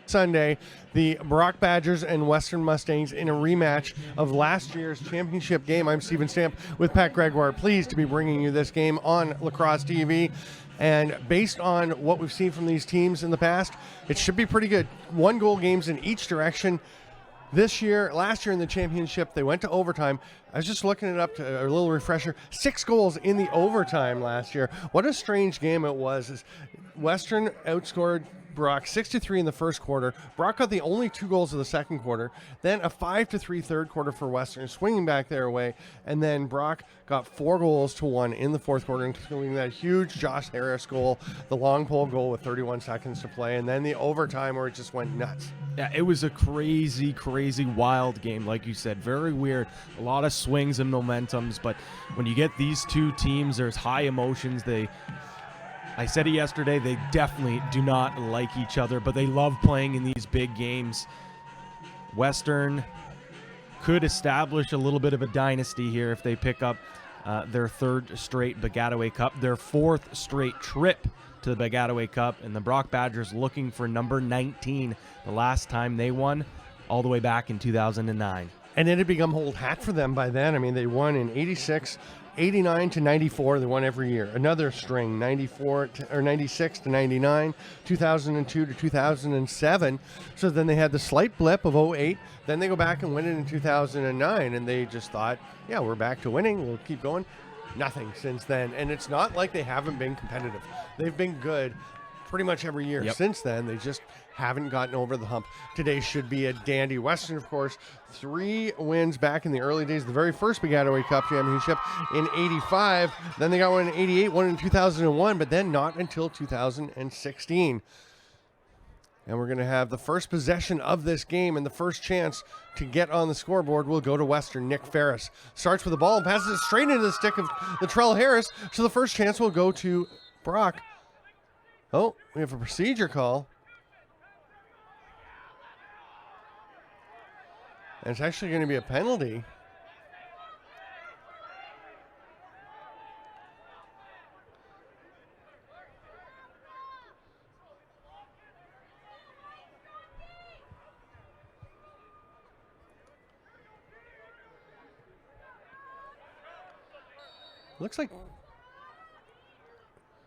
Sunday, the Brock Badgers and Western Mustangs in a rematch of last year's championship game. I'm Stephen Stamp with Pat Gregoire, pleased to be bringing you this game on Lacrosse TV. And based on what we've seen from these teams in the past, it should be pretty good. 1-goal games in each direction. Last year in the championship, they went to overtime. I was just looking it up to a little refresher. 6 goals in the overtime last year. What a strange game it was. Western outscored Brock 6-3 in the first quarter. Brock got the only 2 goals of the second quarter. Then a 5-3 third quarter for Western, swinging back their way. And then Brock got 4 goals to 1 in the fourth quarter, including that huge Josh Harris goal, the long pole goal with 31 seconds to play, and then the overtime where it just went nuts. Yeah, it was a crazy, crazy, wild game, like you said. Very weird. A lot of swings and momentums, but when you get these two teams, there's high emotions. I said it yesterday, they definitely do not like each other, but they love playing in these big games. Western could establish a little bit of a dynasty here if they pick up their 3rd straight Baggataway Cup, their 4th straight trip to the Baggataway Cup, and the Brock Badgers looking for number 19, the last time they won, all the way back in 2009. And it had become old hat for them by then. I mean, they won in 86, 89 to 94. They won every year. Another string, 96 to 99, 2002 to 2007. So then they had the slight blip of 08. Then they go back and win it in 2009, and they just thought, yeah, we're back to winning. We'll keep going. Nothing since then. And it's not like they haven't been competitive. They've been good pretty much every year since then. They just haven't gotten over the hump. Today should be a dandy. Western, of course, 3 wins back in the early days. The very first Baggataway Cup championship in 85. Then they got one in 88, one in 2001, but then not until 2016. And we're going to have the first possession of this game, and the first chance to get on the scoreboard will go to Western. Nick Ferris starts with the ball and passes it straight into the stick of Latrell Harris. So the first chance will go to Brock. Oh, we have a procedure call. And it's actually going to be a penalty. Looks like...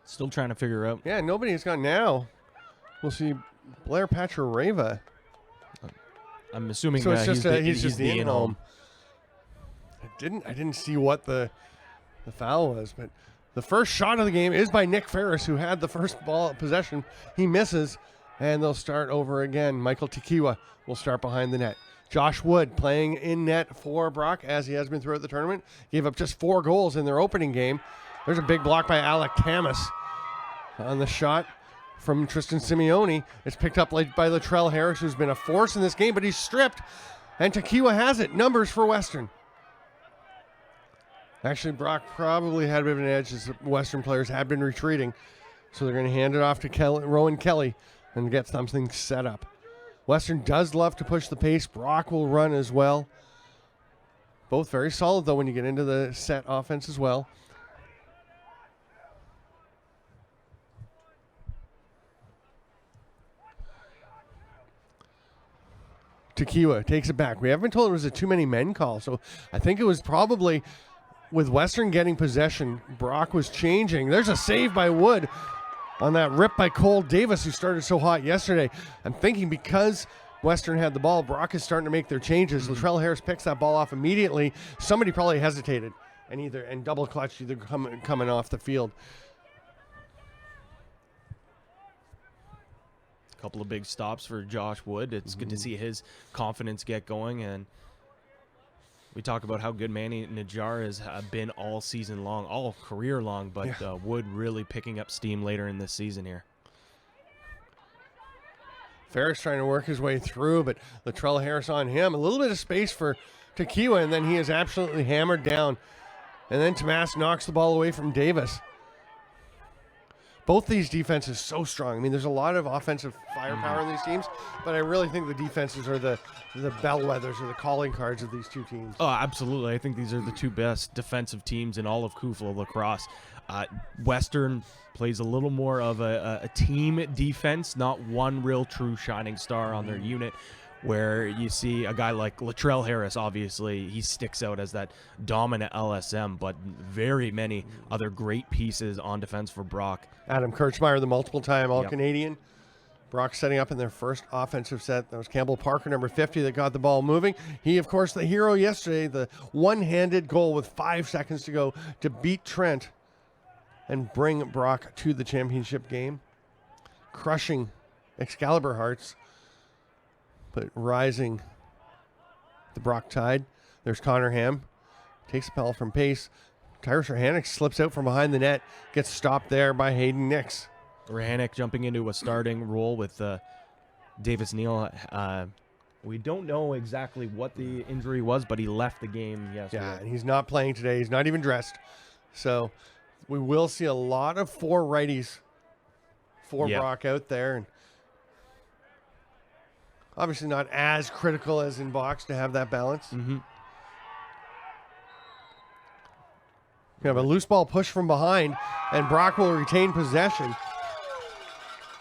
Still trying to figure out. Yeah, nobody has gone now. We'll see Blair Pachareva. I'm assuming so it's he's just the in-home. I didn't see what the foul was, but the first shot of the game is by Nick Ferris, who had the first ball possession. He misses, and they'll start over again. Michael Tekiwa will start behind the net. Josh Wood playing in net for Brock, as he has been throughout the tournament. Gave up just 4 goals in their opening game. There's a big block by Alec Tamas on the shot from Tristan Simeone. It's picked up by Latrell Harris, who's been a force in this game, but he's stripped. And Tekiwa has it. Numbers for Western. Actually, Brock probably had a bit of an edge as the Western players have been retreating. So they're going to hand it off to Rowan Kelly and get something set up. Western does love to push the pace. Brock will run as well. Both very solid, though, when you get into the set offense as well. Tekiwa takes it back. We haven't been told it was a too many men call, so I think it was probably with Western getting possession, Brock was changing. There's a save by Wood on that rip by Cole Davis, who started so hot yesterday. I'm thinking because Western had the ball, Brock is starting to make their changes. Latrell Harris picks that ball off immediately. Somebody probably hesitated and double clutched, either coming off the field. Couple of big stops for Josh Wood. It's good to see his confidence get going, and we talk about how good Manny Najjar has been all season long, all career long, but Wood really picking up steam later in this season here. Ferris trying to work his way through, but Latrell Harris on him. A little bit of space for Tekiwa, and then he is absolutely hammered down. And then Tomas knocks the ball away from Davis. both these defenses so strong. I mean, there's a lot of offensive firepower in these teams, but I really think the defenses are the bellwethers or the calling cards of these two teams. Oh, absolutely. I think these are the two best defensive teams in all of Kufla lacrosse. Western plays a little more of a team defense, not one real true shining star on their unit, where you see a guy like Latrell Harris. Obviously he sticks out as that dominant LSM, but very many other great pieces on defense for Brock. Adam Kirchmeier, the multiple-time All-Canadian. Brock setting up in their first offensive set. That was Campbell Parker, number 50, that got the ball moving. He, of course, the hero yesterday, the one-handed goal with 5 seconds to go to beat Trent and bring Brock to the championship game, crushing Excalibur Hearts, but rising the Brock Tide. There's Connor Ham, takes a penalty from Pace. Tyrus Rahanic slips out from behind the net, gets stopped there by Hayden Nix. Rahanic jumping into a starting role with Davis Neal. We don't know exactly what the injury was, but he left the game yesterday. Yeah, and he's not playing today. He's not even dressed. So we will see a lot of four righties for Brock out there. And obviously not as critical as in box to have that balance. Mm-hmm. We have a loose ball push from behind, and Brock will retain possession.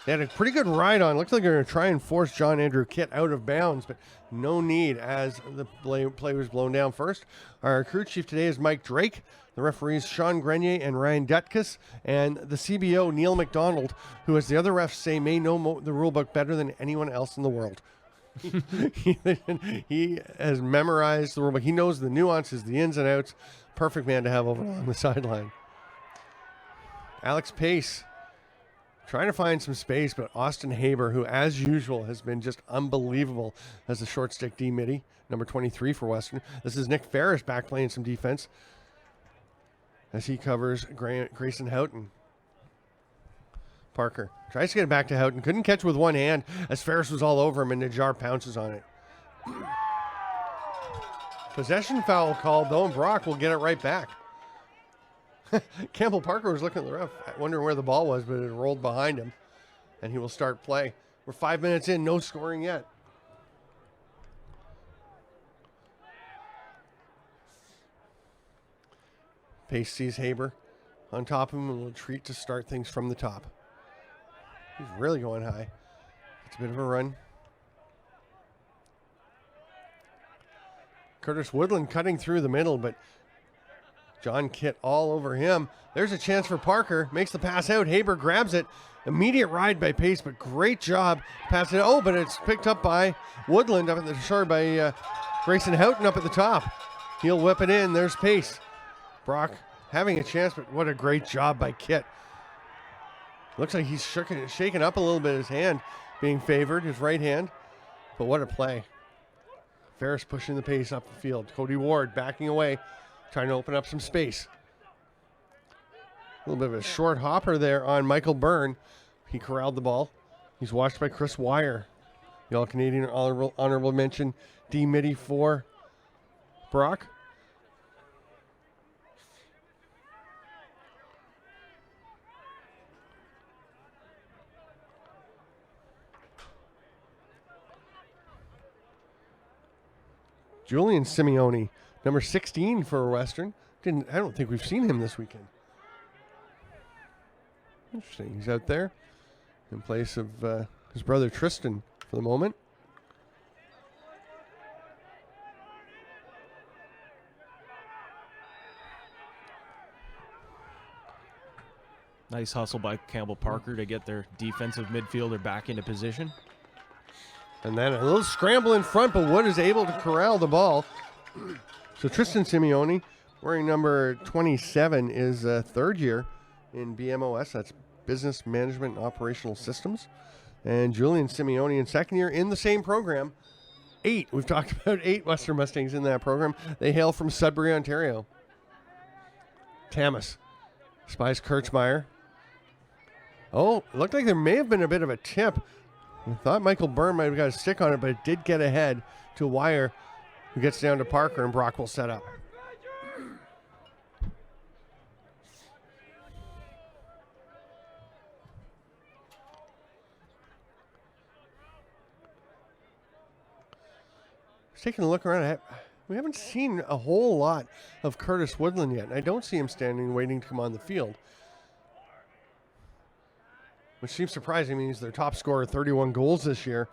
They had a pretty good ride on. Looks like they're going to try and force John Andrew Kitt out of bounds, but no need as the play was blown down first. Our crew chief today is Mike Drake. The referees Sean Grenier and Ryan Dutkus, and the CBO Neil McDonald, who, as the other refs say, may know the rule book better than anyone else in the world. He has memorized the rule book. He knows the nuances, the ins and outs. Perfect man to have over along the sideline. Alex Pace trying to find some space, but Austin Haber, who as usual has been just unbelievable as a short stick D midi, number 23 for Western. This is Nick Ferris back playing some defense as he covers Grayson Houghton. Parker tries to get it back to Houghton. Couldn't catch with one hand as Ferris was all over him, and Najjar pounces on it. Possession foul called, though, and Brock will get it right back. Campbell Parker was looking at the ref, wondering where the ball was, but it rolled behind him, and he will start play. We're 5 minutes in, no scoring yet. Pace sees Haber on top of him and will retreat to start things from the top. He's really going high. It's a bit of a run. Curtis Woodland cutting through the middle, but John Kitt all over him. There's a chance for Parker. Makes the pass out. Haber grabs it. Immediate ride by Pace, but great job passing it. Oh, but it's picked up by Woodland up at the shore by Grayson Houghton up at the top. He'll whip it in. There's Pace. Brock having a chance, but what a great job by Kitt. Looks like he's shaking up a little bit, his hand being favored, his right hand. But what a play. Ferris pushing the pace up the field. Cody Ward backing away, trying to open up some space. A little bit of a short hopper there on Michael Byrne. He corralled the ball. He's watched by Chris Wire. The All-Canadian honorable mention D midi for Brock. Julian Simeone, number 16 for Western. I don't think we've seen him this weekend. Interesting. He's out there in place of his brother Tristan for the moment. Nice hustle by Campbell Parker to get their defensive midfielder back into position. And then a little scramble in front, but Wood is able to corral the ball. So Tristan Simeone, wearing number 27, is third year in BMOS. That's Business Management and Operational Systems. And Julian Simeone in second year in the same program. 8. We've talked about 8 Western Mustangs in that program. They hail from Sudbury, Ontario. Tamas spies Kirchmeier. Oh, it looked like there may have been a bit of a tip. I thought Michael Byrne might have got a stick on it, but it did get ahead to Wire, who gets down to Parker, and Brock will set up. taking a look around. We haven't seen a whole lot of Curtis Woodland yet. I don't see him standing waiting to come on the field, which seems surprising. I mean, he's their top scorer, 31 goals this year,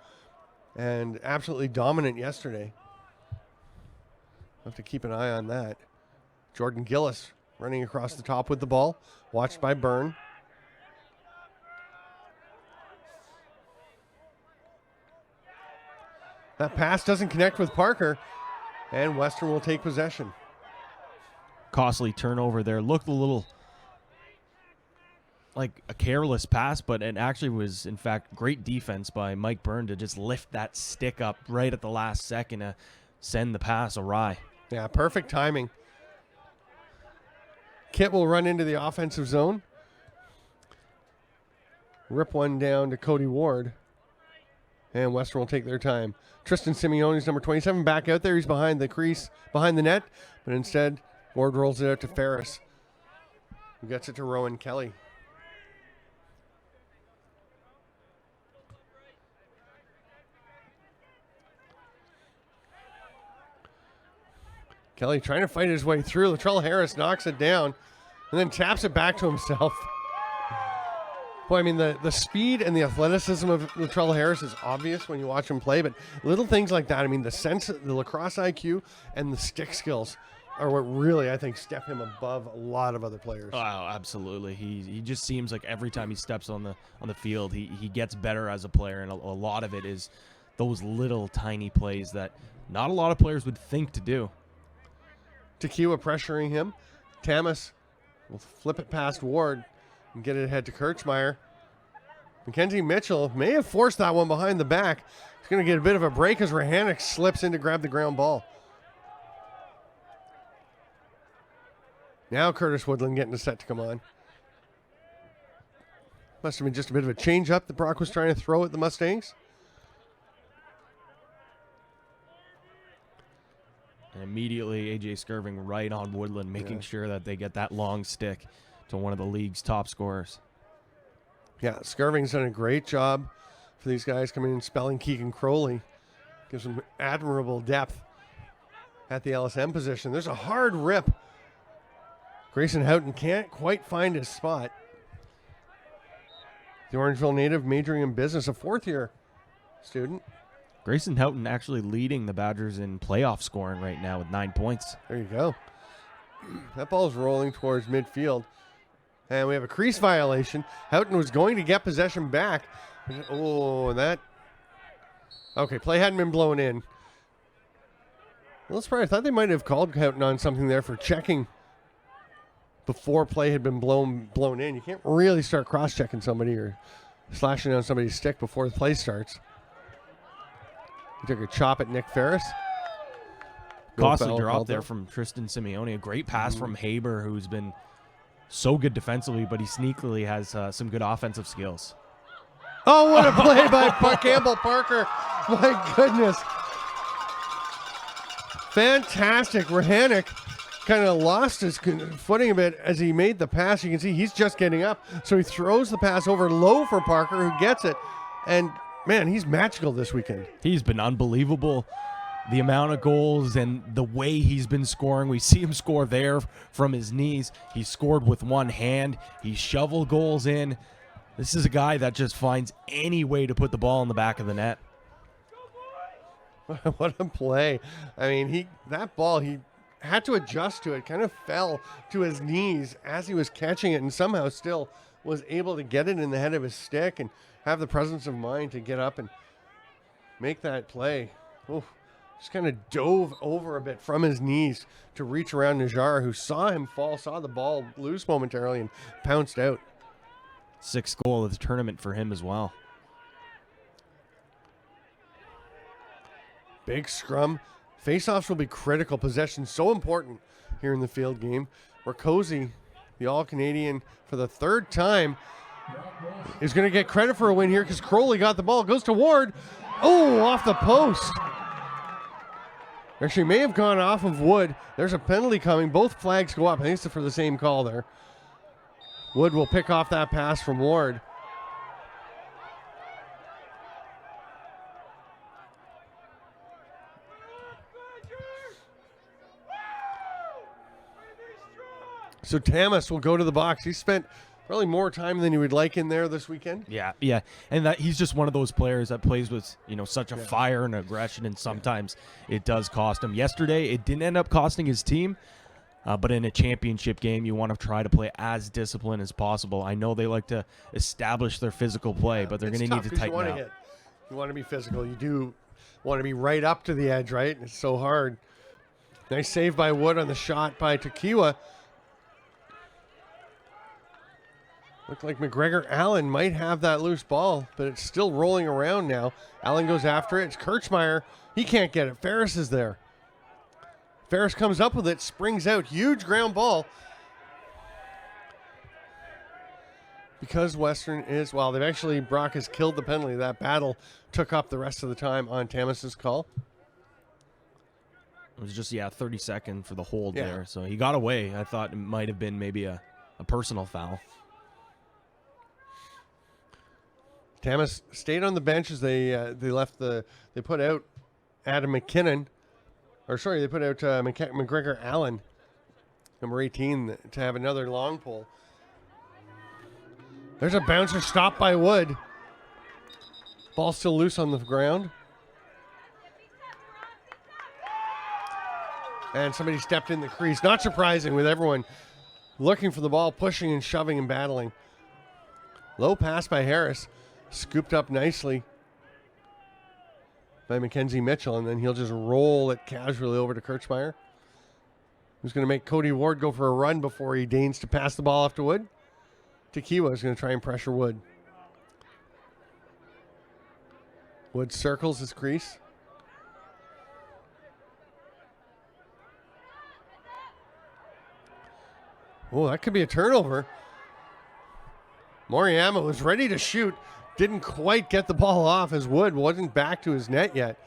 and absolutely dominant yesterday. We'll have to keep an eye on that. Jordan Gillis running across the top with the ball, watched by Byrne. That pass doesn't connect with Parker, and Western will take possession. Costly turnover there. Looked a little like a careless pass, but it actually was, in fact, great defense by Mike Byrne to just lift that stick up right at the last second to send the pass awry. Yeah, perfect timing. Kit will run into the offensive zone. Rip one down to Cody Ward. And Western will take their time. Tristan Simeone's number 27 back out there. He's behind the crease, behind the net. But instead, Ward rolls it out to Ferris, who gets it to Rowan Kelly. Kelly trying to fight his way through. Latrell Harris knocks it down and then taps it back to himself. Boy, I mean, the speed and the athleticism of Latrell Harris is obvious when you watch him play, but little things like that, I mean, the sense, the lacrosse IQ and the stick skills are what really, I think, step him above a lot of other players. Oh, absolutely. He just seems like every time he steps on the field, he gets better as a player, and a lot of it is those little tiny plays that not a lot of players would think to do. Tequila pressuring him. Tamas will flip it past Ward and get it ahead to Kirchmeier. Mackenzie Mitchell may have forced that one behind the back. He's going to get a bit of a break as Rahanic slips in to grab the ground ball. Now Curtis Woodland getting set to come on. Must have been just a bit of a change up that Brock was trying to throw at the Mustangs. And immediately A.J. Skirving right on Woodland, making sure that they get that long stick to one of the league's top scorers. Yeah, Skirving's done a great job for these guys coming in and spelling Keegan Crowley. Gives them admirable depth at the LSM position. There's a hard rip. Grayson Houghton can't quite find his spot. The Orangeville native majoring in business, a fourth-year student. Grayson Houghton actually leading the Badgers in playoff scoring right now with 9 points. There you go. That ball's rolling towards midfield. And we have a crease violation. Houghton was going to get possession back. Oh, that. Okay, play hadn't been blown in. A little surprised. I thought they might have called Houghton on something there for checking before play had been blown in. You can't really start cross-checking somebody or slashing down somebody's stick before the play starts. He took a chop at Nick Ferris. Costly drop there from Tristan Simeone. A great pass from Haber, who's been so good defensively, but he sneakily has some good offensive skills. Oh, what a play by Campbell Parker. My goodness. Fantastic. Rahanic kind of lost his footing a bit as he made the pass. You can see he's just getting up. So he throws the pass over low for Parker, who gets it. And man, he's magical this weekend. He's been unbelievable. The amount of goals and the way he's been scoring. We see him score there from his knees. He scored with one hand. He shoveled goals in. This is a guy that just finds any way to put the ball in the back of the net. What a play. I mean, that ball, he had to adjust to it. Kind of fell to his knees as he was catching it and somehow still was able to get it in the head of his stick and have the presence of mind to get up and make that play. Oof. Just kind of dove over a bit from his knees to reach around Najjar, who saw him fall, saw the ball loose momentarily, and pounced out. Sixth goal of the tournament for him as well. Big scrum. Faceoffs will be critical. Possession so important here in the field game. Rakosi, the All-Canadian for the third time, is going to get credit for a win here because Crowley got the ball. Goes to Ward. Oh, off the post. Actually, may have gone off of Wood. There's a penalty coming. Both flags go up. I think it's for the same call there. Wood will pick off that pass from Ward. So Tamas will go to the box. He spent probably more time than he would like in there this weekend. Yeah, and that he's just one of those players that plays with such a fire and aggression, and sometimes it does cost him. Yesterday, it didn't end up costing his team, but in a championship game, you want to try to play as disciplined as possible. I know they like to establish their physical play, but they're going to need to tighten up. You want to be physical. You do want to be right up to the edge, right? It's so hard. Nice save by Wood on the shot by Tequila. Looked like McGregor Allen might have that loose ball, but it's still rolling around now. Allen goes after it. It's Kirchmeier. He can't get it. Ferris is there. Ferris comes up with it, springs out. Huge ground ball. Because Western is, well, they've actually, Brock has killed the penalty. That battle took up the rest of the time on Tamas's call. It was just, 30 seconds for the hold there. So he got away. I thought it might have been maybe a personal foul. Tamas stayed on the bench as they put out Adam McKinnon, they put out McGregor Allen, number 18, to have another long pull. There's a bouncer stop by Wood. Ball still loose on the ground. And somebody stepped in the crease. Not surprising with everyone looking for the ball, pushing and shoving and battling. Low pass by Harris. Scooped up nicely by Mackenzie Mitchell, and then he'll just roll it casually over to Kirchmeier, who's going to make Cody Ward go for a run before he deigns to pass the ball off to Wood. Tequila is going to try and pressure Wood. Wood circles his crease. Oh, that could be a turnover. Moriyama was ready to shoot. Didn't quite get the ball off as Wood wasn't back to his net yet.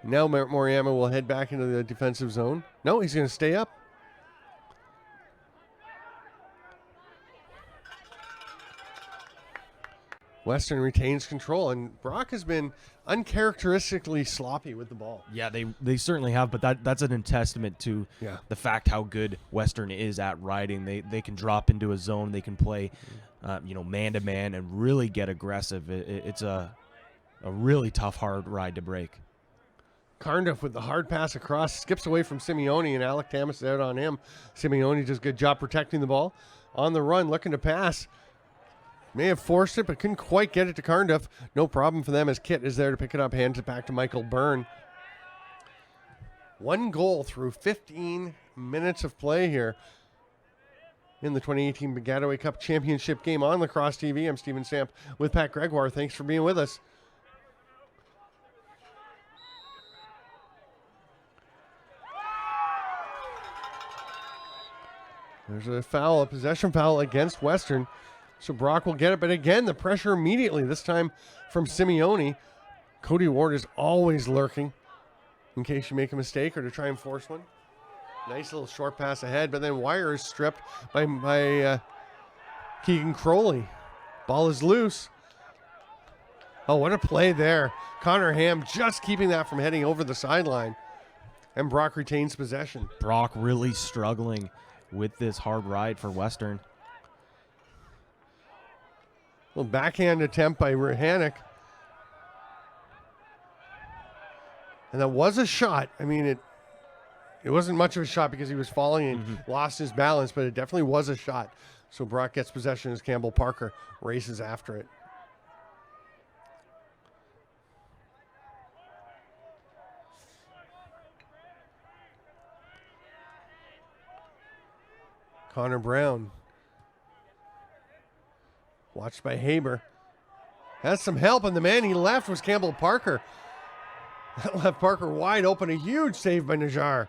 Now Moriyama will head back into the defensive zone. No, he's going to stay up. Western retains control, and Brock has been uncharacteristically sloppy with the ball. Yeah, they certainly have, but that's an testament to the fact how good Western is at riding. They can drop into a zone, they can play man-to-man and really get aggressive. It's a really tough, hard ride to break. Carnduff with the hard pass across, skips away from Simeone, and Alec Tamas is out on him. Simeone does a good job protecting the ball. On the run, looking to pass. May have forced it, but couldn't quite get it to Carnduff. No problem for them as Kit is there to pick it up, hands it back to Michael Byrne. 1 goal through 15 minutes of play here in the 2018 Baggataway Cup Championship game on Lacrosse TV. I'm Stephen Stamp with Pat Gregoire. Thanks for being with us. There's a foul, a possession foul against Western. So Brock will get it, but again, the pressure immediately, this time from Simeone. Cody Ward is always lurking in case you make a mistake or to try and force one. Nice little short pass ahead, but then Wire is stripped by Keegan Crowley. Ball is loose. Oh, what a play there. Connor Ham just keeping that from heading over the sideline. And Brock retains possession. Brock really struggling with this hard ride for Western. Little backhand attempt by Rahanek. And that was a shot. I mean, it wasn't much of a shot because he was falling and lost his balance, but it definitely was a shot. So Brock gets possession as Campbell Parker races after it. Connor Brown. Watched by Haber. Has some help, and the man he left was Campbell Parker. That left Parker wide open. A huge save by Najjar.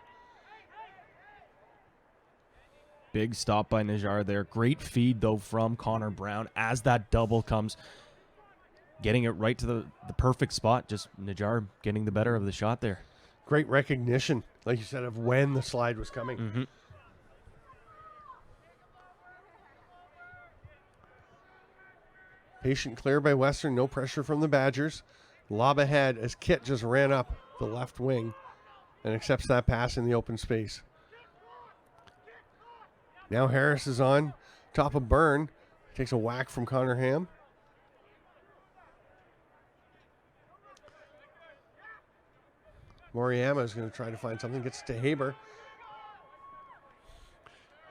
Big stop by Najjar there. Great feed, though, from Connor Brown as that double comes. Getting it right to the perfect spot. Just Najjar getting the better of the shot there. Great recognition, like you said, of when the slide was coming. Patient clear by Western. No pressure from the Badgers. Lob ahead as Kit just ran up the left wing and accepts that pass in the open space. Now Harris is on top of Byrne. Takes a whack from Connor Ham. Moriyama is going to try to find something. Gets to Haber.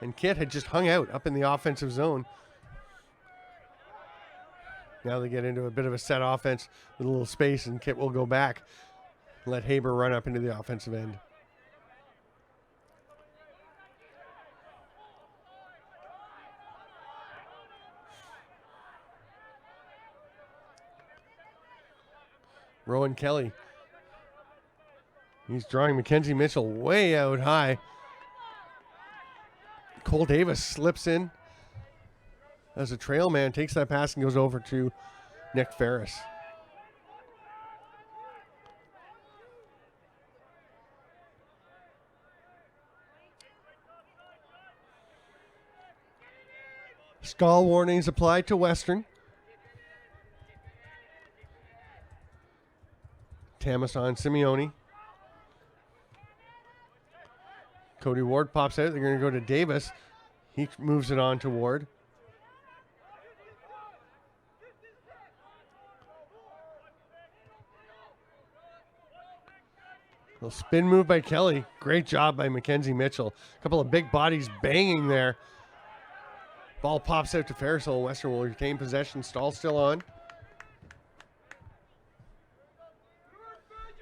And Kit had just hung out up in the offensive zone. Now they get into a bit of a set offense with a little space, and Kit will go back. Let Haber run up into the offensive end. Rowan Kelly. He's drawing Mackenzie Mitchell way out high. Cole Davis slips in as a trail man, takes that pass and goes over to Nick Ferris. Stall warnings applied to Western. Tamas on Simeone. Cody Ward pops out. They're going to go to Davis. He moves it on to Ward. Little spin move by Kelly. Great job by Mackenzie Mitchell. A couple of big bodies banging there. Ball pops out to Ferris. Western will retain possession. Stall still on.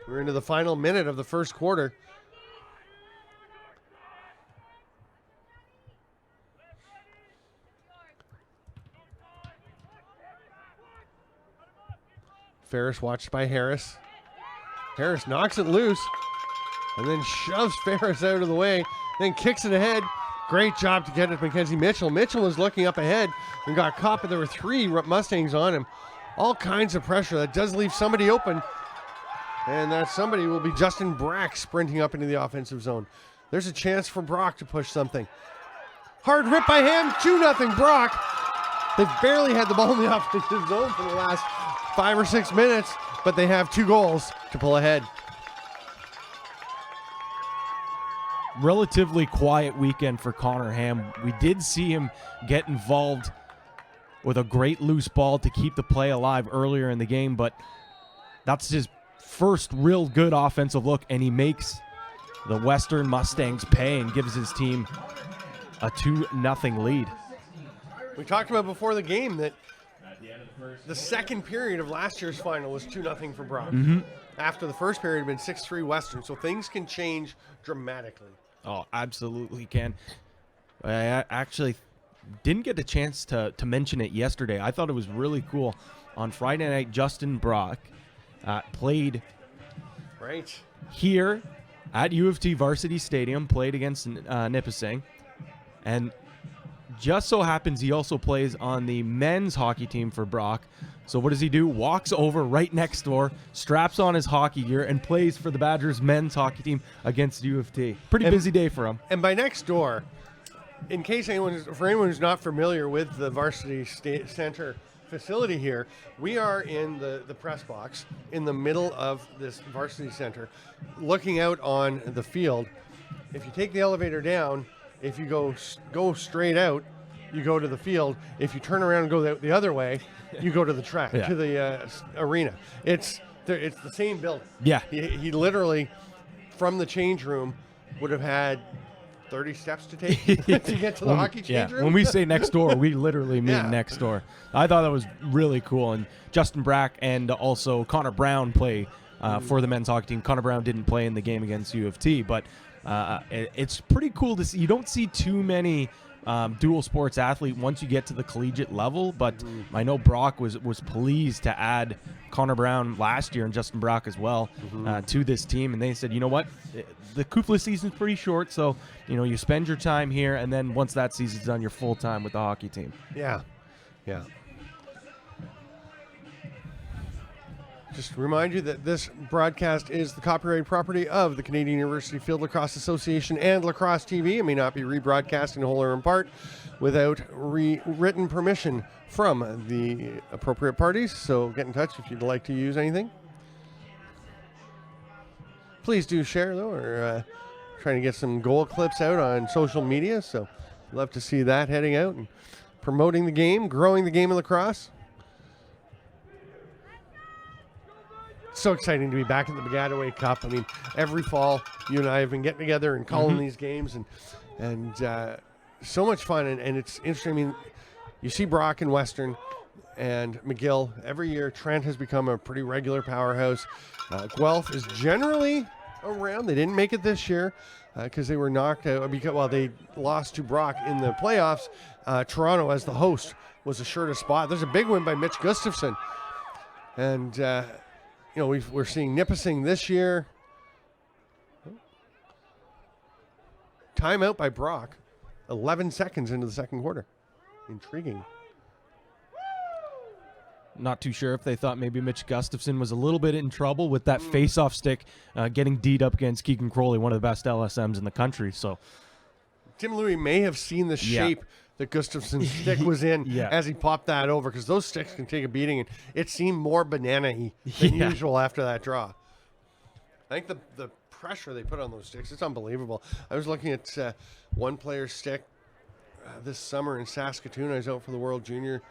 We're into the final minute of the first quarter. Ferris watched by Harris. Harris knocks it loose and then shoves Ferris out of the way, then kicks it ahead. Great job to get it to Mackenzie Mitchell. Mitchell was looking up ahead and got caught, but there were 3 Mustangs on him. All kinds of pressure. That does leave somebody open. And that somebody will be Justin Brack sprinting up into the offensive zone. There's a chance for Brock to push something. Hard rip by him, 2-0 Brock. They've barely had the ball in the offensive zone for the last 5 or 6 minutes, but they have 2 goals to pull ahead. Relatively quiet weekend for Connor Ham. We did see him get involved with a great loose ball to keep the play alive earlier in the game, but that's his first real good offensive look, and he makes the Western Mustangs pay and gives his team a 2-0 lead. We talked about before the game that the second period of last year's final was 2-0 for Brock. After the first period had been 6-3 Western, so things can change dramatically. Oh, absolutely can. I actually didn't get a chance to mention it yesterday. I thought it was really cool. On Friday night, Justin Brock played here at U of T Varsity Stadium, played against Nipissing, and just so happens he also plays on the men's hockey team for Brock. So what does he do? Walks over right next door, straps on his hockey gear, and plays for the Badgers men's hockey team against U of T. Pretty busy day for him. And by next door, in case anyone who's not familiar with the Varsity Center facility here, we are in the press box in the middle of this Varsity Center, looking out on the field. If you take the elevator down, if you go straight out, you go to the field. If you turn around and go the other way, you go to the track, to the arena. It's the same building. Yeah. He literally, from the change room, would have had 30 steps to take to get to the hockey change room. When we say next door, we literally mean next door. I thought that was really cool. And Justin Brack and also Connor Brown play for the men's hockey team. Connor Brown didn't play in the game against U of T, but it's pretty cool to see. You don't see too many dual sports athlete once you get to the collegiate level, but I know Brock was pleased to add Connor Brown last year and Justin Brock as well to this team, and they said, you know what, the Kufla season's pretty short, so you spend your time here, and then once that season's done, you're full time with the hockey team. Yeah. Just to remind you that this broadcast is the copyrighted property of the Canadian University Field Lacrosse Association and Lacrosse TV. It may not be rebroadcast in whole or in part without written permission from the appropriate parties. So get in touch if you'd like to use anything. Please do share, though. We're trying to get some goal clips out on social media, so Love to see that heading out and promoting the game, growing the game of lacrosse. So exciting to be back at the Baggataway Cup. I mean, every fall, you and I have been getting together and calling these games, and so much fun. And it's interesting. I mean, you see Brock and Western and McGill every year. Trent has become a pretty regular powerhouse. Guelph is generally around. They didn't make it this year because they were knocked out. Because they lost to Brock in the playoffs. Toronto, as the host, was assured a spot. There's a big win by Mitch Gustafson, and we're seeing Nipissing this year. Timeout by Brock. 11 seconds into the second quarter. Intriguing. Not too sure if they thought maybe Mitch Gustafson was a little bit in trouble with that face-off stick getting D'd up against Keegan Crowley, one of the best LSMs in the country. So Tim Louie may have seen the shape that Gustafson's stick was in as he popped that over, because those sticks can take a beating, and it seemed more banana-y than usual after that draw. I think the pressure they put on those sticks, it's unbelievable. I was looking at one player's stick this summer in Saskatoon. I was out for the World Junior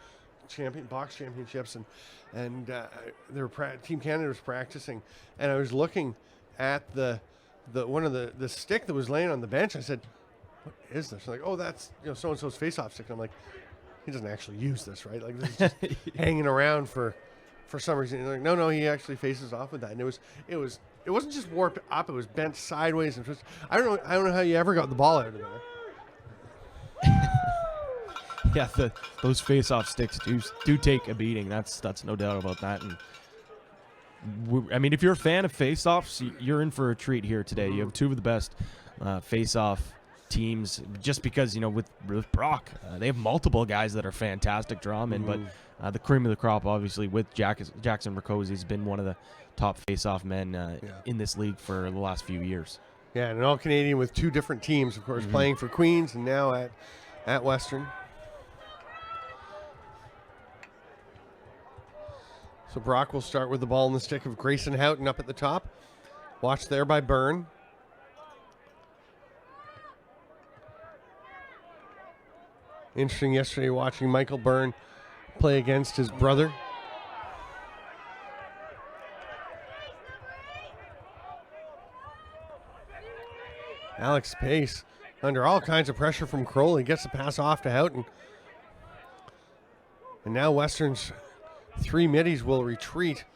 Box Championships, and Team Canada was practicing, and I was looking at the stick that was laying on the bench. I said, "What is this?" Like, "Oh, that's so and so's face-off stick." And I'm like, "He doesn't actually use this, right? Like, this is just hanging around for some reason." And like, no, he actually faces off with that, and it wasn't just warped up; it was bent sideways, and I don't know how you ever got the ball out of there. Yeah, those face-off sticks do take a beating. That's no doubt about that. And I mean, if you're a fan of face-offs, you're in for a treat here today. You have two of the best face-off teams, just because with Brock, they have multiple guys that are fantastic drawmen, but the cream of the crop, obviously, with Jackson Rakosi, has been one of the top face-off men in this league for the last few years. Yeah, and an all-Canadian with two different teams, of course, playing for Queens and now at Western. So Brock will start with the ball in the stick of Grayson Houghton up at the top. Watched there by Byrne. Interesting yesterday watching Michael Byrne play against his brother. Alex Pace, under all kinds of pressure from Crowley, gets the pass off to Houghton. And now Western's three middies will retreat.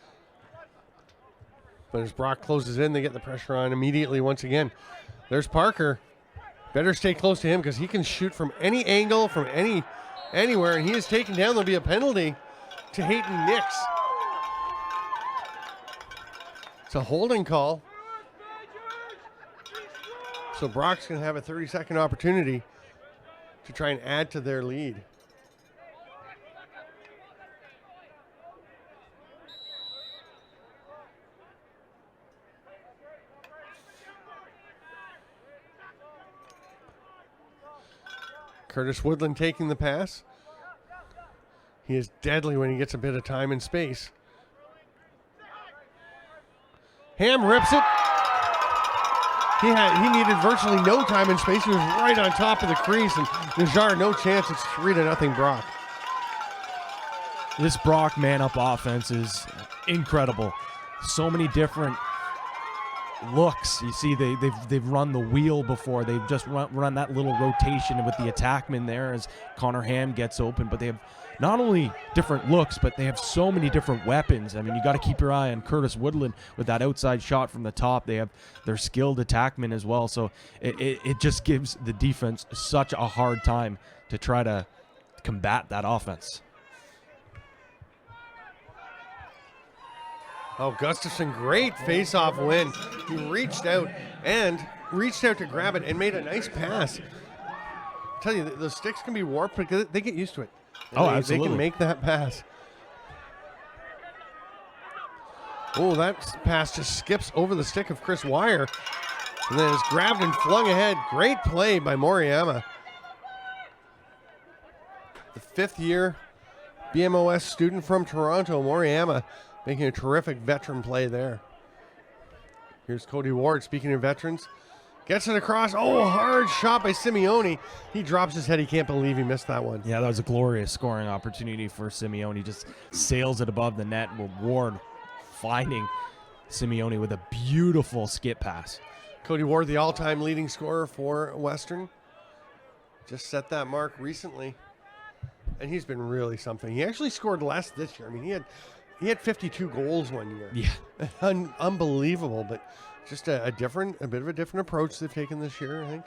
But as Brock closes in, they get the pressure on immediately once again. There's Parker. Better stay close to him because he can shoot from any angle, from anywhere, and he is taken down. There'll be a penalty to Hayden Nix. It's a holding call. So Brock's going to have a 30-second opportunity to try and add to their lead. Curtis Woodland taking the pass. He is deadly when he gets a bit of time and space. Ham rips it. He needed virtually no time and space. He was right on top of the crease, and Najar, no chance. It's 3-0 Brock. This Brock man-up offense is incredible. So many different looks. You see, they've run the wheel before. They've just run that little rotation with the attackman there as Connor Ham gets open. But they have not only different looks, but they have so many different weapons. I mean, you got to keep your eye on Curtis Woodland with that outside shot from the top. They have their skilled attackmen as well. So it just gives the defense such a hard time to try to combat that offense. Oh, Gustafson, great face-off win. He reached out to grab it and made a nice pass. I tell you, the sticks can be warped because they get used to it. Absolutely. They can make that pass. Oh, that pass just skips over the stick of Chris Wire. And then is grabbed and flung ahead. Great play by Moriyama. The fifth-year BMOS student from Toronto, Moriyama, making a terrific veteran play there. Here's Cody Ward, speaking of veterans, Gets it across. Oh, a hard shot by Simeone. He drops his head. He can't believe he missed that one. Yeah, that was a glorious scoring opportunity for Simeone. Just sails it above the net. Ward finding Simeone with a beautiful skip pass. Cody Ward, the all-time leading scorer for Western. Just set that mark recently. And he's been really something. He actually scored less this year. I mean, he had 52 goals one year. Yeah. Unbelievable, but just a bit of a different approach they've taken this year, I think.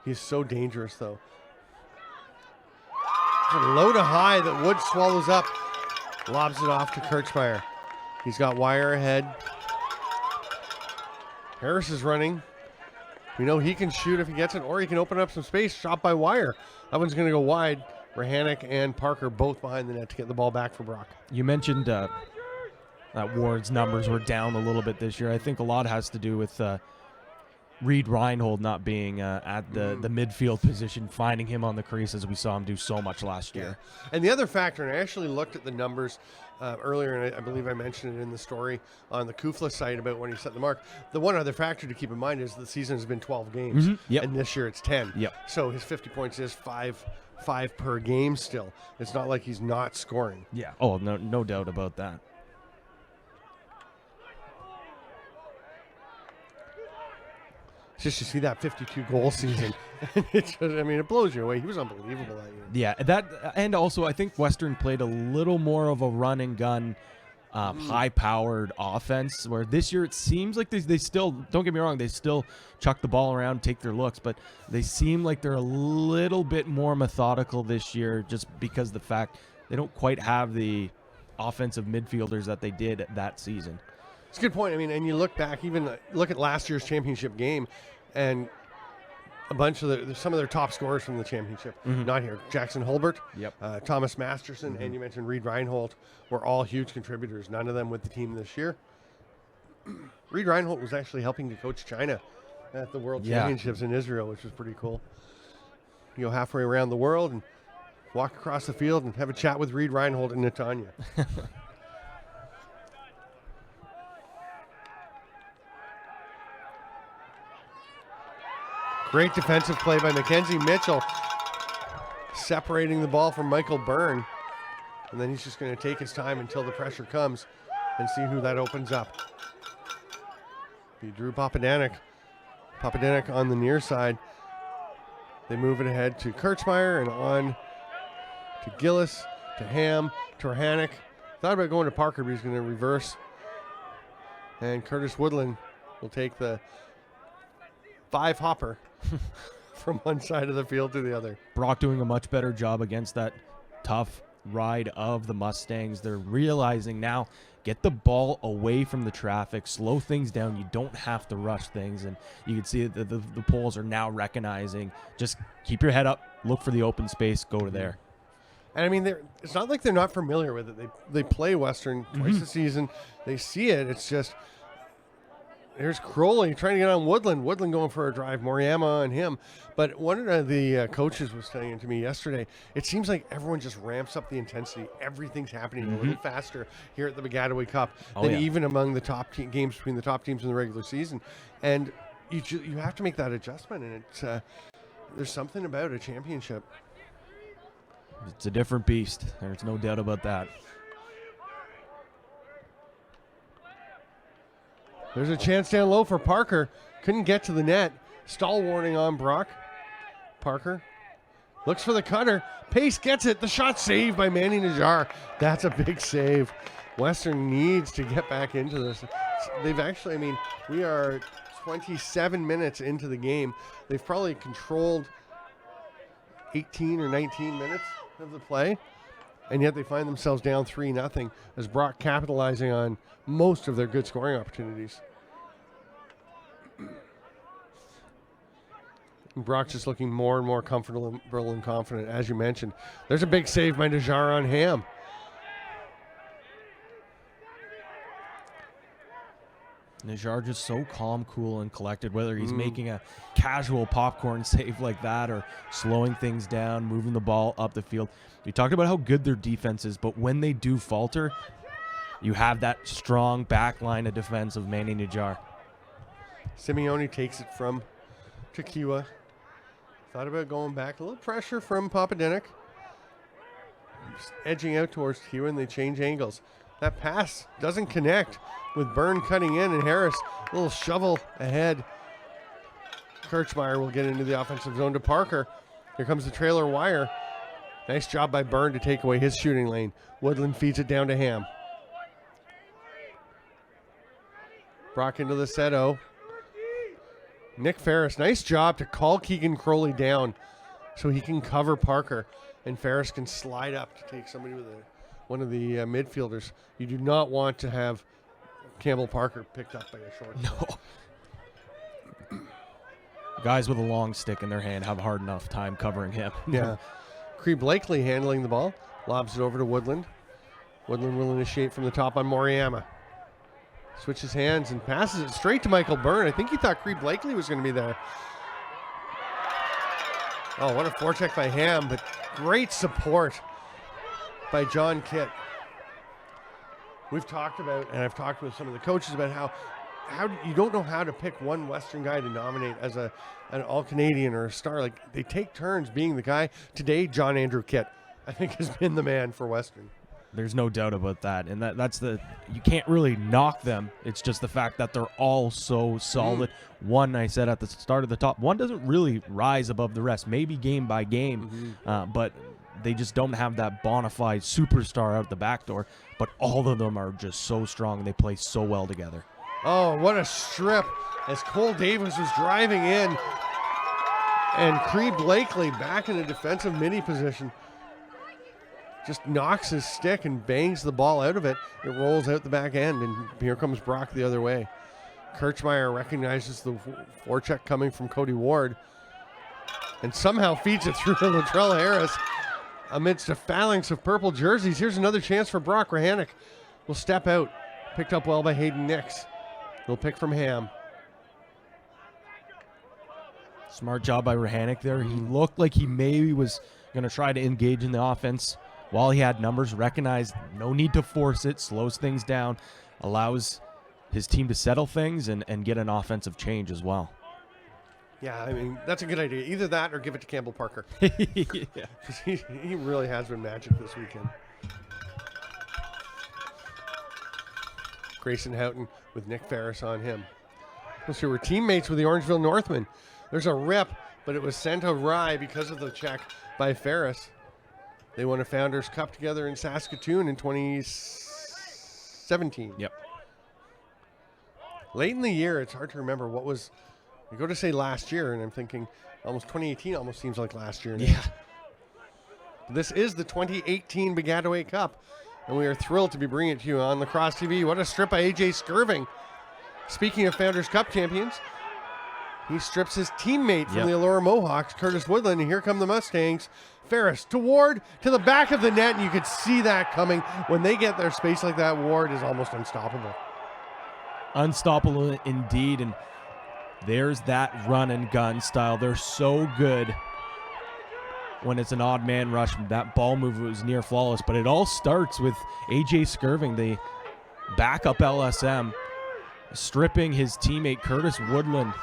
He's so dangerous, though. Low to high that Wood swallows up. Lobs it off to Kirchmeier. He's got Wire ahead. Harris is running. We know he can shoot if he gets it, or he can open up some space. Shot by Wire. That one's going to go wide. Rahanic and Parker both behind the net to get the ball back for Brock. You mentioned that Ward's numbers were down a little bit this year. I think a lot has to do with Reed Reinhold not being at the midfield position, finding him on the crease as we saw him do so much last year. Yeah. And the other factor, and I actually looked at the numbers earlier, and I believe I mentioned it in the story on the Kufla site about when he set the mark. The one other factor to keep in mind is the season has been 12 games, and this year it's 10. Yep. So his 50 points is five per game still. It's not like he's not scoring. Yeah. Oh, no doubt about that. Just to see that 52 goal season, it blows you away. He was unbelievable that year. Yeah, and also I think Western played a little more of a run and gun, high-powered offense. Where this year it seems like they still, don't get me wrong, they still chuck the ball around, take their looks, but they seem like they're a little bit more methodical this year, just because the fact they don't quite have the offensive midfielders that they did that season. It's a good point. I mean, and you look back, even look at last year's championship game, and a bunch of some of their top scorers from the championship. Not here. Jackson Hulbert, Thomas Masterson, and you mentioned Reed Reinhold were all huge contributors. None of them with the team this year. Reed Reinhold was actually helping to coach China at the World Championships in Israel, which was pretty cool. You go halfway around the world and walk across the field and have a chat with Reed Reinhold and Netanya. Great defensive play by Mackenzie Mitchell, separating the ball from Michael Byrne. And then he's just going to take his time until the pressure comes and see who that opens up. Be Drew Papadanic. Papadanic on the near side. They move it ahead to Kirchmeier and on to Gillis, to Ham, to Rahanic. Thought about going to Parker, but he's going to reverse. And Curtis Woodland will take the 5-hopper from one side of the field to the other. Brock doing a much better job against that tough ride of the Mustangs. They're realizing now, get the ball away from the traffic, slow things down. You don't have to rush things. And you can see that the Poles are now recognizing, just keep your head up, look for the open space, go to there. And I mean, it's not like they're not familiar with it. They play Western twice a season. They see it. It's just, here's Crowley trying to get on Woodland. Woodland going for a drive. Moriyama on him. But one of the coaches was saying to me yesterday, it seems like everyone just ramps up the intensity. Everything's happening a little faster here at the Baggataway Cup than even among the top games between the top teams in the regular season. And you have to make that adjustment. And it's there's something about a championship. It's a different beast. There's no doubt about that. There's a chance down low for Parker. Couldn't get to the net. Stall warning on Brock. Parker looks for the cutter. Pace gets it. The shot saved by Manny Najjar. That's a big save. Western needs to get back into this. They've actually, I mean, we are 27 minutes into the game. They've probably controlled 18 or 19 minutes of the play, and yet they find themselves down 3-0 as Brock capitalizing on most of their good scoring opportunities. Brock just looking more and more comfortable and confident, as you mentioned. There's a big save by Najjar on Ham. Najjar just so calm, cool, and collected, whether he's making a casual popcorn save like that or slowing things down, moving the ball up the field. We talked about how good their defense is, but when they do falter, you have that strong back line of defense of Manny Najjar. Simeone takes it from Tequila. Thought about going back. A little pressure from Popadinik. Just edging out towards Tequila, and they change angles. That pass doesn't connect with Byrne cutting in, and Harris, a little shovel ahead. Kirchmeier will get into the offensive zone to Parker. Here comes the trailer wire. Nice job by Byrne to take away his shooting lane. Woodland feeds it down to Ham. Brock into the set-o. Nick Ferris, nice job to call Keegan Crowley down so he can cover Parker, and Ferris can slide up to take somebody with one of the midfielders. You do not want to have Campbell Parker picked up by a short. No. Guys with a long stick in their hand have a hard enough time covering him. Yeah. Cree Blakely handling the ball. Lobs it over to Woodland. Woodland will initiate from the top on Moriyama. Switches hands and passes it straight to Michael Byrne. I think he thought Cree Blakely was going to be there. Oh, what a forecheck by Ham, but great support by John Kitt. We've talked about, and I've talked with some of the coaches about how you don't know how to pick one Western guy to nominate as an All-Canadian or a star. Like, they take turns being the guy. Today, John Andrew Kitt, I think, has been the man for Western. There's no doubt about that. And that's you can't really knock them. It's just the fact that they're all so solid. One, I said at the start of the top, one doesn't really rise above the rest, maybe game by game, but they just don't have that bona fide superstar out the back door. But all of them are just so strong. They play so well together. Oh, what a strip as Cole Davis was driving in. And Cree Blakely back in a defensive midi position. Just knocks his stick and bangs the ball out of it. It rolls out the back end, and here comes Brock the other way. Kirchmeier recognizes the forecheck coming from Cody Ward and somehow feeds it through to Latrell Harris amidst a phalanx of purple jerseys. Here's another chance for Brock. Rahanic will step out. Picked up well by Hayden Nix. He'll pick from Ham. Smart job by Rahanic there. He looked like he maybe was going to try to engage in the offense while he had numbers, recognized no need to force it, slows things down, allows his team to settle things and get an offensive change as well. Yeah, I mean, that's a good idea. Either that or give it to Campbell Parker. Yeah. He really has been magic this weekend. Grayson Houghton with Nick Ferris on him. Those two were teammates with the Orangeville Northmen. There's a rip, but it was sent awry because of the check by Ferris. They won a Founders Cup together in Saskatoon in 2017. Yep. Late in the year, it's hard to remember what was. You go to say last year, and I'm thinking almost 2018 almost seems like last year now. Yeah. This is the 2018 Baggataway Cup, and we are thrilled to be bringing it to you on Lacrosse TV. What a strip by A.J. Skirving. Speaking of Founders Cup champions, he strips his teammate from the Allura Mohawks, Curtis Woodland, and here come the Mustangs. Ferris to Ward, to the back of the net, and you could see that coming. When they get their space like that, Ward is almost unstoppable. Unstoppable indeed, and there's that run and gun style. They're so good when it's an odd man rush. That ball move was near flawless, but it all starts with A.J. Skirving, the backup LSM, stripping his teammate Curtis Woodland,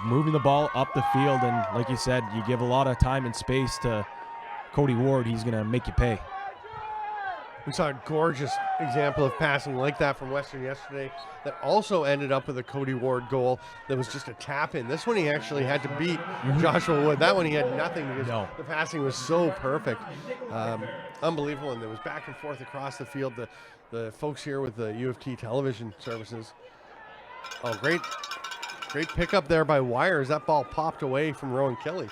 moving the ball up the field, and like you said, you give a lot of time and space to Cody Ward, he's going to make you pay. We saw a gorgeous example of passing like that from Western yesterday that also ended up with a Cody Ward goal that was just a tap in. This one he actually had to beat Joshua Wood. That one he had nothing because the passing was so perfect. Unbelievable, and it was back and forth across the field. The folks here with the UFT television services. Oh, great pickup there by Wires. That ball popped away from Rowan Kelly.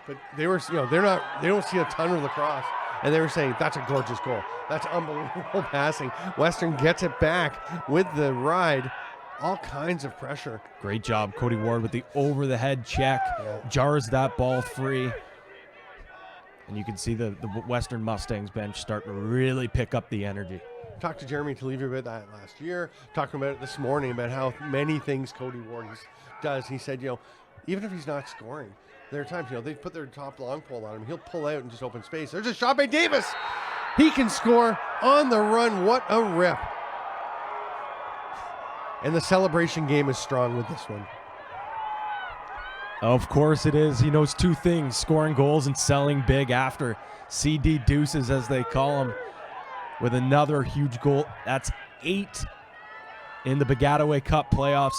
But they were, they don't see a ton of lacrosse. And they were saying, that's a gorgeous goal. That's unbelievable passing. Western gets it back with the ride. All kinds of pressure. Great job, Cody Ward, with the over-the-head check. Jars that ball free. And you can see the Western Mustangs bench starting to really pick up the energy. Talked to Jeremy Talevy about that last year. Talking about it this morning about how many things Cody Ward does. He said, even if he's not scoring, there are times, they put their top long pole on him. He'll pull out and just open space. There's a shot by Davis. He can score on the run. What a rip. And the celebration game is strong with this one. Of course it is. He knows two things, scoring goals and selling big after. CD Deuces, as they call him, with another huge goal. That's 8 in the Baggataway Cup playoffs.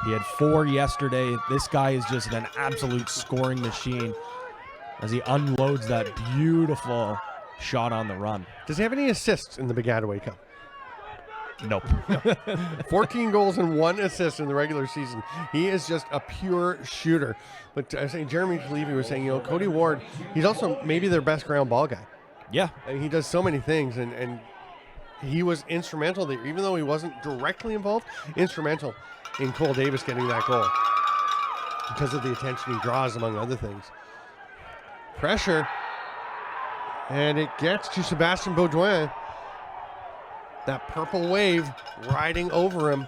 He had 4 yesterday. This guy is just an absolute scoring machine as he unloads that beautiful shot on the run. Does he have any assists in the Baggataway Cup? Nope. 14 goals and 1 assist in the regular season. He is just a pure shooter. But I say Jeremy Levy was saying, Cody Ward, he's also maybe their best ground ball guy. Yeah. I mean, he does so many things, and he was instrumental there, even though he wasn't directly involved, instrumental in Cole Davis getting that goal because of the attention he draws, among other things. Pressure, and it gets to Sebastien Beaudoin. That purple wave riding over him.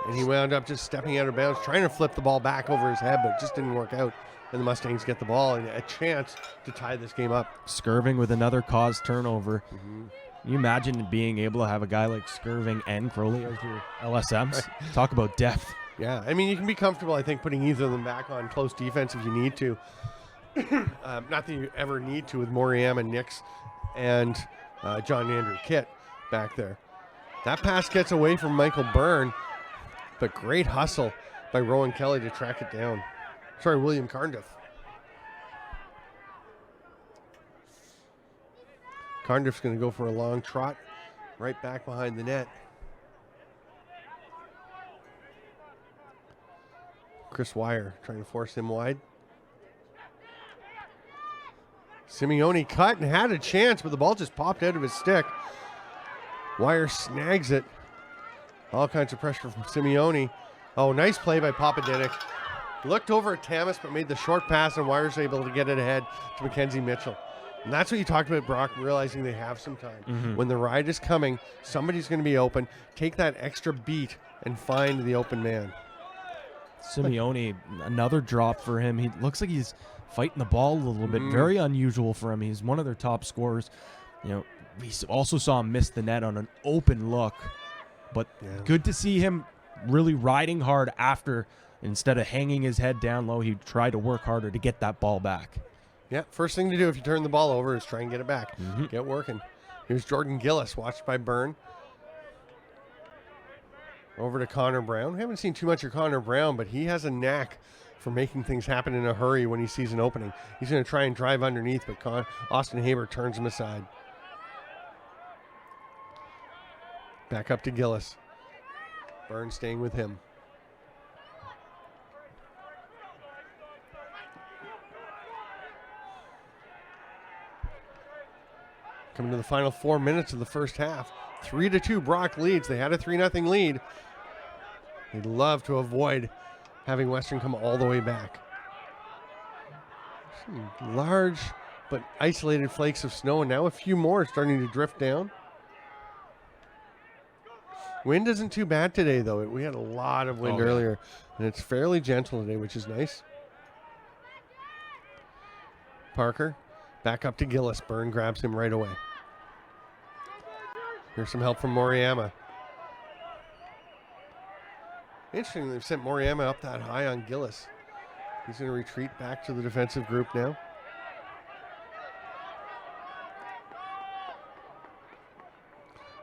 And he wound up just stepping out of bounds, trying to flip the ball back over his head, but it just didn't work out. And the Mustangs get the ball and a chance to tie this game up. Skirving with another caused turnover. Can you imagine being able to have a guy like Skirving and Crowley as your LSMs? Right. Talk about depth. Yeah, I mean, you can be comfortable, I think, putting either of them back on close defense if you need to. Not that you ever need to with Moriam and Nix and John Andrew Kitt back there. That pass gets away from Michael Byrne, but great hustle by Rowan Kelly to track it down. Sorry, William Carndiff. Carndiff's going to go for a long trot right back behind the net. Chris Wire trying to force him wide. Simeone cut and had a chance, but the ball just popped out of his stick. Wire snags it. All kinds of pressure from Simeone. Oh, nice play by Papadinic. Looked over at Tamas, but made the short pass, and Wire's able to get it ahead to Mackenzie Mitchell. And that's what you talked about, Brock, realizing they have some time. When the ride is coming, somebody's going to be open. Take that extra beat and find the open man. Simeone, another drop for him. He looks like he's fighting the ball a little bit. Very unusual for him. He's one of their top scorers. We also saw him miss the net on an open look. But good to see him really riding hard after. Instead of hanging his head down low, he tried to work harder to get that ball back. Yeah, first thing to do if you turn the ball over is try and get it back. Get working. Here's Jordan Gillis, watched by Byrne. Over to Connor Brown. We haven't seen too much of Connor Brown, but he has a knack for making things happen in a hurry when he sees an opening. He's going to try and drive underneath, but Austin Haber turns him aside. Back up to Gillis. Byrne staying with him. Coming to the final 4 minutes of the first half. 3-2 Brock leads. They had a 3-0 lead. They'd love to avoid having Western come all the way back. Some large but isolated flakes of snow, and now a few more starting to drift down. Wind isn't too bad today, though. We had a lot of wind earlier, and it's fairly gentle today, which is nice. Parker back up to Gillis. Byrne grabs him right away. Here's some help from Moriyama. Interesting, they've sent Moriyama up that high on Gillis. He's going to retreat back to the defensive group now.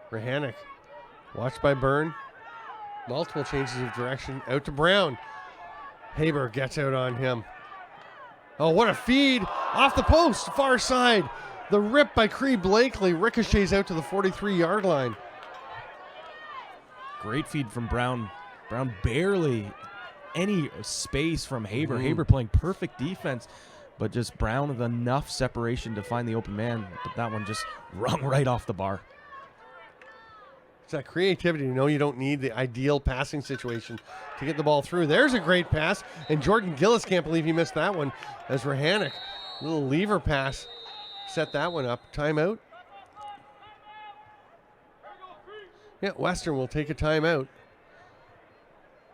Rahanic, watched by Byrne. Multiple changes of direction. Out to Brown. Haber gets out on him. Oh, what a feed! Off the post, far side. The rip by Cree Blakely ricochets out to the 43-yard line. Great feed from Brown. Brown barely any space from Haber. Haber playing perfect defense, but just Brown with enough separation to find the open man. But that one just rung right off the bar. It's that creativity. You don't need the ideal passing situation to get the ball through. There's a great pass, and Jordan Gillis can't believe he missed that one as Rahanic, little lever pass, set that one up. Timeout. Yeah, Western will take a timeout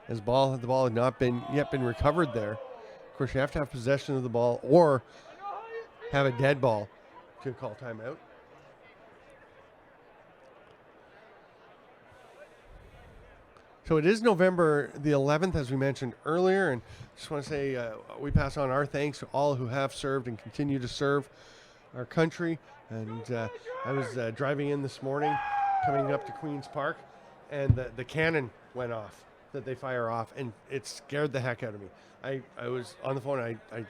as the ball had not yet been recovered there. Of course, you have to have possession of the ball or have a dead ball to call timeout. So it is November the 11th, as we mentioned earlier, and just want to say we pass on our thanks to all who have served and continue to serve our country. And I was driving in this morning, coming up to Queen's Park, and the cannon went off that they fire off, and it scared the heck out of me. I was on the phone, I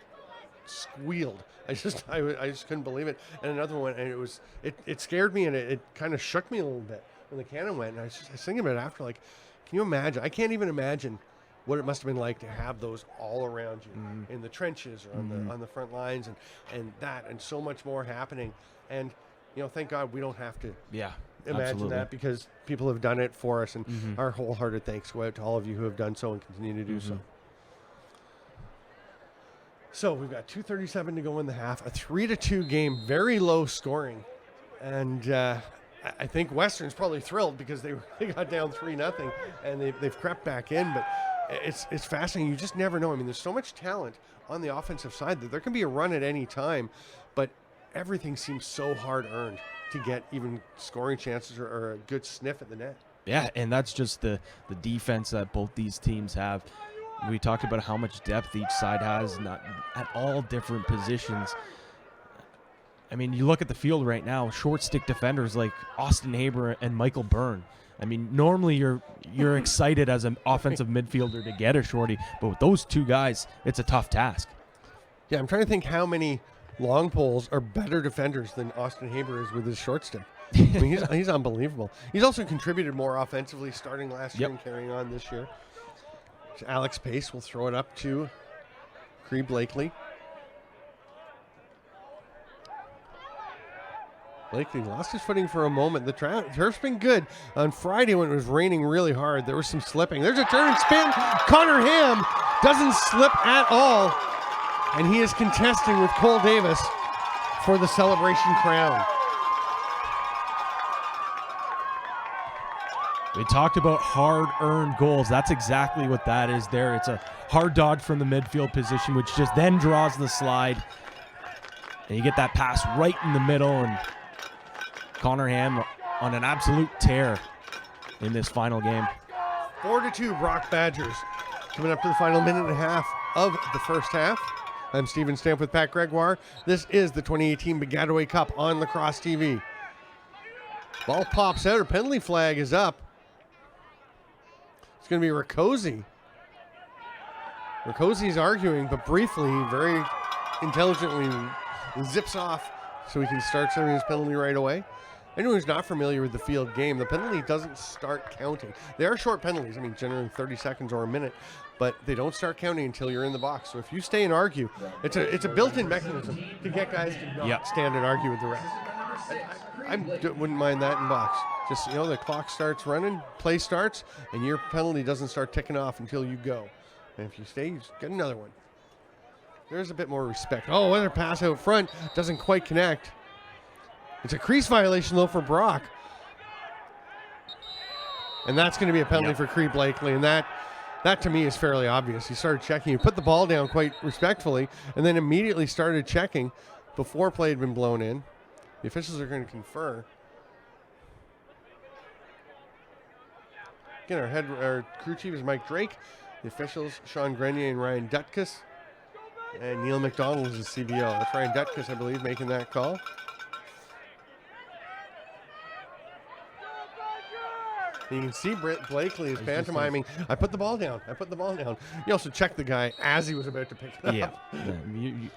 squealed. I just couldn't believe it. And another one, and it scared me, and it kind of shook me a little bit when the cannon went. And I was thinking about it after, like, can you imagine? I can't even imagine what it must have been like to have those all around you in the trenches or on the front lines, and so much more happening. And thank God we don't have to imagine absolutely. that, because people have done it for us, and our wholehearted thanks go out to all of you who have done so and continue to do so. So we've got 2:37 to go in the half, a 3-2 game, very low scoring, and I think Western's probably thrilled because they got down 3-0, and they've crept back in. But it's fascinating. You just never know. I mean, there's so much talent on the offensive side that there can be a run at any time, but everything seems so hard earned to get even scoring chances or a good sniff at the net. Yeah, and that's just the defense that both these teams have. We talked about how much depth each side has, not at all different positions. I mean, you look at the field right now, short stick defenders like Austin Haber and Michael Byrne. I mean, normally you're excited as an offensive midfielder to get a shorty, but with those two guys, it's a tough task. Yeah, I'm trying to think how many long poles are better defenders than Austin Haber is with his short stick. I mean, he's unbelievable. He's also contributed more offensively, starting last year and carrying on this year. So Alex Pace will throw it up to Cree Blakely. Blakely lost his footing for a moment. The turf's been good. On Friday when it was raining really hard, there was some slipping. There's a turn and spin. Connor Ham doesn't slip at all, and he is contesting with Cole Davis for the celebration crown. We talked about hard-earned goals. That's exactly what that is there. It's a hard dodge from the midfield position, which just then draws the slide. And you get that pass right in the middle, and Connor Ham on an absolute tear in this final game. 4-2 Brock Badgers. Coming up to the final minute and a half of the first half. I'm Steven Stamp with Pat Gregoire. This is the 2018 Baggataway Cup on Lacrosse TV. Ball pops out. A penalty flag is up. It's going to be Rakosi. Rakosi's arguing, but briefly, very intelligently zips off so he can start serving his penalty right away. Anyone who's not familiar with the field game, the penalty doesn't start counting. They are short penalties, I mean, generally 30 seconds or a minute, but they don't start counting until you're in the box. So if you stay and argue, it's a built-in mechanism to get guys to not stand and argue with the ref. I wouldn't mind that in box. Just, the clock starts running, play starts, and your penalty doesn't start ticking off until you go. And if you stay, you just get another one. There's a bit more respect. Oh, another pass out front. Doesn't quite connect. It's a crease violation, though, for Brock. And that's going to be a penalty for Cree Blakely. And that to me is fairly obvious. He started checking. He put the ball down quite respectfully and then immediately started checking before play had been blown in. The officials are going to confer. Again, our crew chief is Mike Drake. The officials, Sean Grenier and Ryan Dutkus. And Neil McDonald is the CBO. That's Ryan Dutkus, I believe, making that call. You can see Blakely is pantomiming. I put the ball down. You also checked the guy as he was about to pick it up.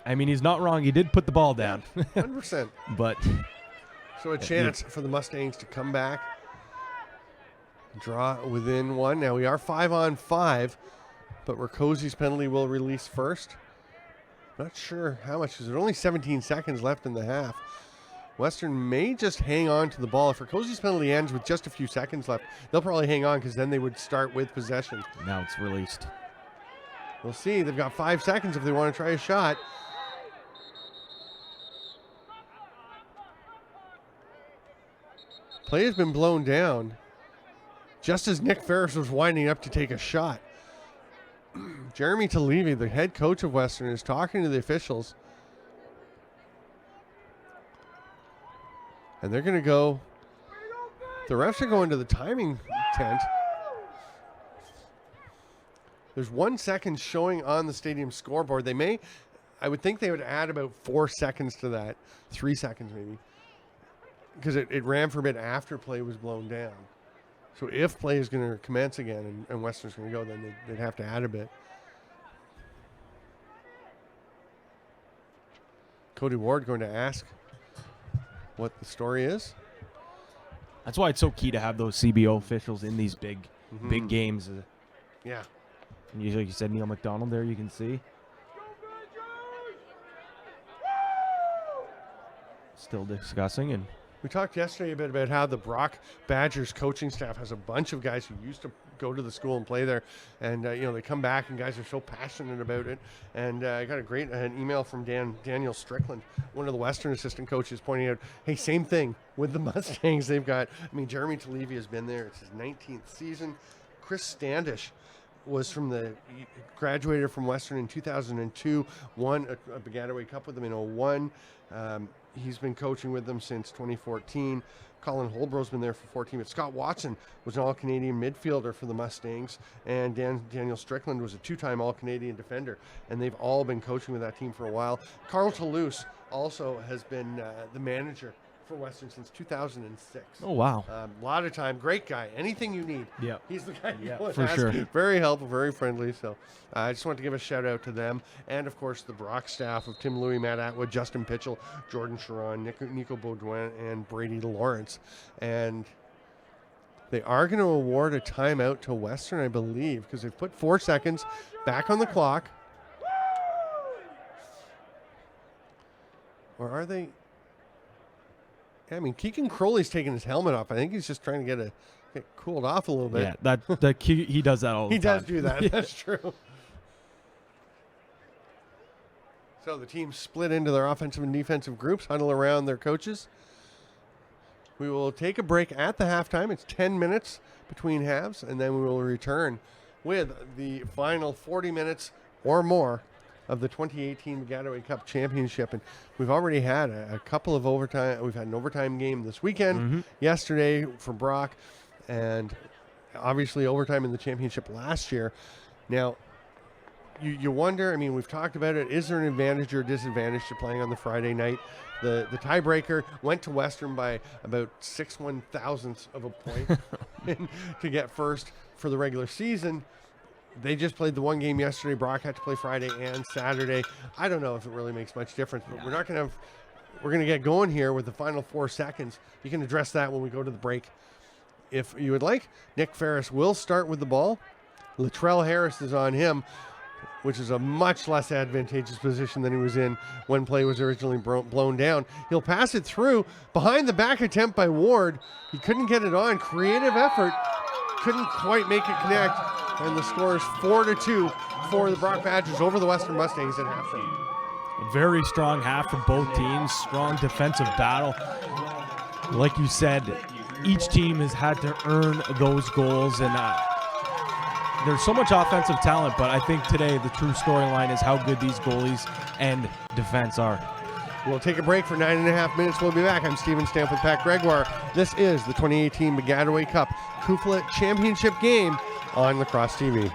I mean, he's not wrong. He did put the ball down. 100%. But so a chance for the Mustangs to come back. Draw within one. Now we are 5-on-5, but Rakosi's penalty will release first. Not sure how much, because there's only 17 seconds left in the half. Western may just hang on to the ball. If Rakosi's penalty ends with just a few seconds left, they'll probably hang on, because then they would start with possession. Now it's released. We'll see. They've got 5 seconds if they want to try a shot. Play has been blown down just as Nick Ferris was winding up to take a shot. Jeremy Talevi, the head coach of Western, is talking to the officials. And they're going to go. The refs are going to the timing tent. There's 1 second showing on the stadium scoreboard. I would think they would add about 4 seconds to that, 3 seconds maybe, because it ran for a bit after play was blown down. So if play is going to commence again and Western's going to go, then they'd have to add a bit. Cody Ward going to ask what the story is. That's why it's so key to have those CBO officials in these big games. Yeah. And like you said, Neil McDonald there, you can see. Still discussing. And we talked yesterday a bit about how the Brock Badgers coaching staff has a bunch of guys who used to go to the school and play there, and they come back and guys are so passionate about it. And I got an email from Daniel Strickland, one of the Western assistant coaches, pointing out, hey, same thing with the Mustangs. They've got, Jeremy Talevy has been there. It's his 19th season. Chris Standish graduated from Western in 2002, won a Baggataway Cup with them in 2001. He's been coaching with them since 2014. Colin Holbrough's been there for 14. But Scott Watson was an All-Canadian midfielder for the Mustangs, and Daniel Strickland was a 2-time All-Canadian defender, and they've all been coaching with that team for a while. Carl Toulouse also has been the manager for Western since 2006. Oh, wow. A lot of time. Great guy. Anything you need. Yeah. He's the guy you want for to ask. sure. Very helpful, very friendly. So I just want to give a shout out to them. And, of course, the Brock staff of Tim Louie, Matt Atwood, Justin Pitchell, Jordan Sharon, Nico Baudouin, and Brady Lawrence. And they are going to award a timeout to Western, I believe, because they've put 4 seconds back on the clock. Or are they? Keegan Crowley's taking his helmet off. I think he's just trying to get cooled off a little bit. Yeah, he does that all the time. He does do that. Yeah. That's true. So the team split into their offensive and defensive groups, huddle around their coaches. We will take a break at the halftime. It's 10 minutes between halves, and then we will return with the final 40 minutes or more of the 2018 Baggataway Cup Championship. And we've already had a couple of overtime. We've had an overtime game this weekend, yesterday for Brock, and obviously overtime in the championship last year. Now, you wonder, we've talked about it, is there an advantage or disadvantage to playing on the Friday night? The tiebreaker went to Western by about 6/1000ths of a point to get first for the regular season. They just played the one game yesterday. Brock had to play Friday and Saturday. I don't know if it really makes much difference, but we're going to get going here with the final 4 seconds. You can address that when we go to the break if you would like. Nick Ferris will start with the ball. Latrell Harris is on him, which is a much less advantageous position than he was in when play was originally blown down. He'll pass it through. Behind the back attempt by Ward. He couldn't get it on. Creative effort. Couldn't quite make it connect. And the score is 4-2 for the Brock Badgers over the Western Mustangs at halftime. A very strong half from both teams. Strong defensive battle. Like you said, each team has had to earn those goals, and there's so much offensive talent, but I think today the true storyline is how good these goalies and defense are. We'll take a break for 9.5 minutes. We'll be back. I'm Steven Stamp with Pat Gregoire. This is the 2018 Baggataway Cup Kufla Championship game on Lacrosse TV.